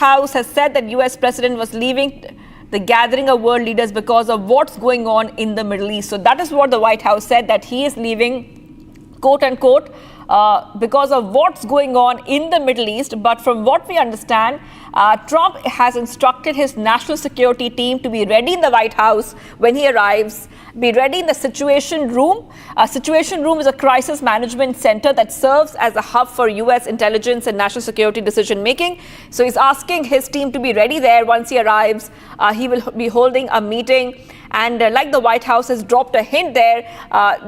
House has said that US President was leaving the gathering of world leaders because of what's going on in the Middle East. So that is what the White House said, that he is leaving, quote unquote, because of what's going on in the Middle East. But from what we understand, Trump has instructed his national security team to be ready in the White House when he arrives, be ready in the Situation Room. A Situation Room is a crisis management center that serves as a hub for U.S. intelligence and national security decision making. So he's asking his team to be ready there once he arrives. He will be holding a meeting. And like the White House has dropped a hint there,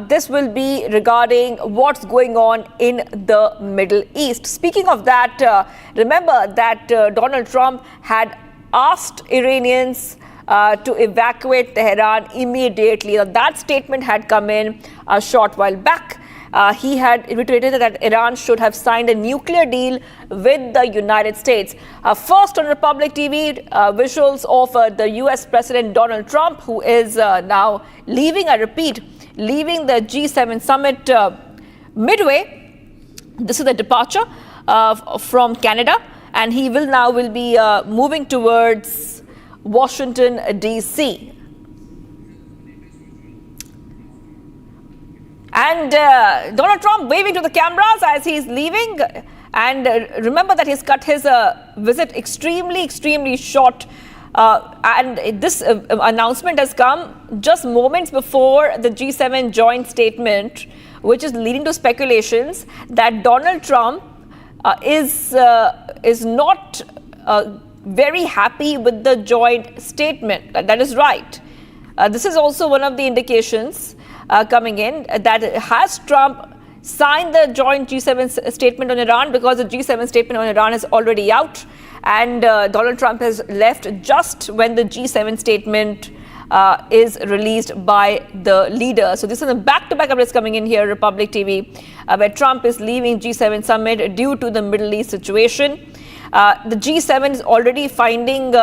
this will be regarding what's going on in the Middle East. Speaking of that, remember that Donald Trump had asked Iranians to evacuate Tehran immediately. Now, that statement had come in a short while back. He had reiterated that Iran should have signed a nuclear deal with the United States. First on Republic TV, visuals of the US President Donald Trump, who is now leaving, I repeat, leaving the G7 summit Midway. This is the departure from Canada, and he will be moving towards Washington, D.C. And Donald Trump waving to the cameras as he's leaving. And remember that he's cut his visit extremely short. And this announcement has come just moments before the G7 joint statement, which is leading to speculations that Donald Trump is not very happy with the joint statement. That is right. This is also one of the indications coming in that has Trump signed the joint G7 statement on Iran, because the G7 statement on Iran is already out, and Donald Trump has left just when the G7 statement is released by the leader. So this is a back-to-back updates coming in here, Republic TV, where Trump is leaving G7 summit due to the Middle East situation. The G7 is already finding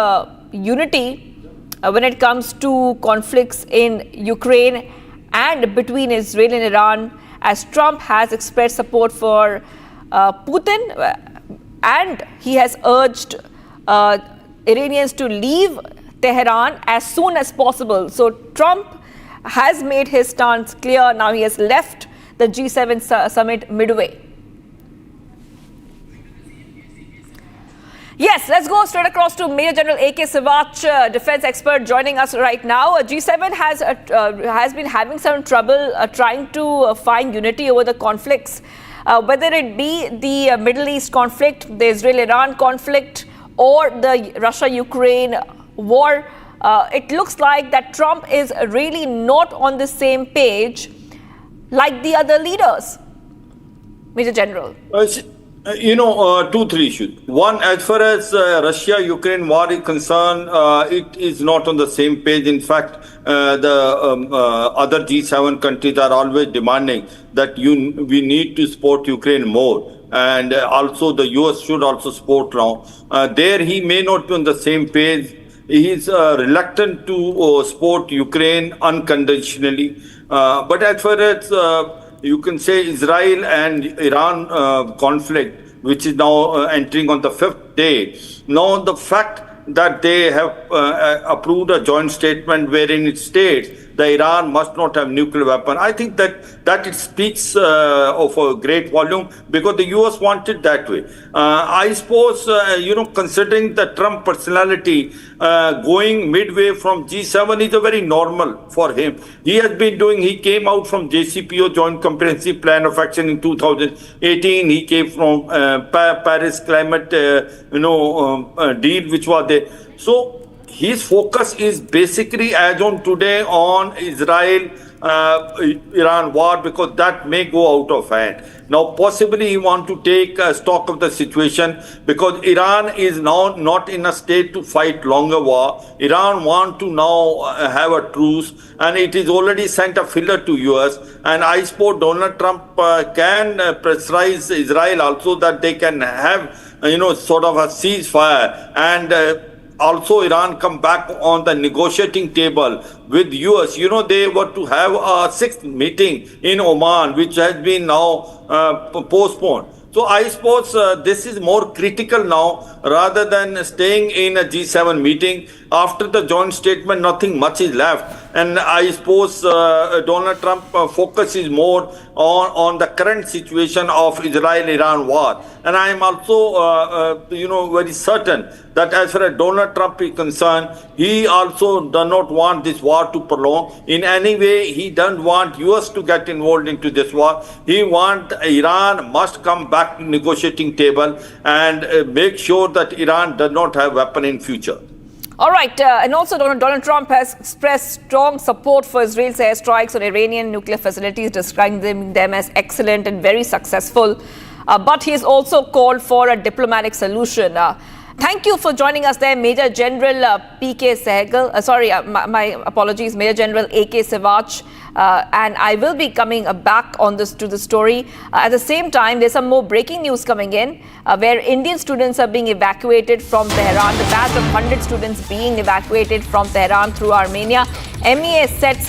unity when it comes to conflicts in Ukraine and between Israel and Iran, as Trump has expressed support for Putin, and he has urged Iranians to leave Tehran as soon as possible. So Trump has made his stance clear. Now he has left the G7 summit Midway. Yes, let's go straight across to Major General A.K. Sivach, defense expert, joining us right now. G7 has been having some trouble trying to find unity over the conflicts, whether it be the Middle East conflict, the Israel-Iran conflict, or the Russia-Ukraine war. It looks like that Trump is really not on the same page like the other leaders. Major General. Two, three issues. One, as far as Russia-Ukraine war is concerned, it is not on the same page. In fact, the other G7 countries are always demanding that we need to support Ukraine more. And also the US should also support now. There he may not be on the same page. He is reluctant to support Ukraine unconditionally. But as far as you can say Israel and Iran conflict, which is now entering on the 5th day. Now the fact that they have approved a joint statement wherein it states that Iran must not have nuclear weapon. I think that it speaks of a great volume, because the US wanted that way. I suppose, considering the Trump personality, going midway from G7 is a very normal for him. He came out from JCPO, Joint Comprehensive Plan of Action, in 2018. He came from Paris Climate deal, which was there. So his focus is basically, as on today, on Israel Iran war, because that may go out of hand. Now, possibly he want to take stock of the situation, because Iran is now not in a state to fight longer war. Iran want to now have a truce, and it is already sent a filler to US. And I suppose Donald Trump can pressurize Israel also, that they can have, sort of a ceasefire, and also Iran come back on the negotiating table with US. They were to have a 6th meeting in Oman, which has been now postponed. So I suppose this is more critical now rather than staying in a G7 meeting. After the joint statement, nothing much is left. And I suppose Donald Trump focus is more on the current situation of Israel-Iran war. And I am also, very certain that as far as Donald Trump is concerned, he also does not want this war to prolong. In any way, he doesn't want US to get involved into this war. He wants Iran must come back to negotiating table and make sure that Iran does not have weapon in future. All right. And also, Donald Trump has expressed strong support for Israel's airstrikes on Iranian nuclear facilities, describing them as excellent and very successful. But he has also called for a diplomatic solution. Thank you for joining us there, Major General P.K. Sehgal. My apologies, Major General A.K. Sivach. And I will be coming back on this to the story. At the same time, there's some more breaking news coming in where Indian students are being evacuated from Tehran. The batch of 100 students being evacuated from Tehran through Armenia. MEA sets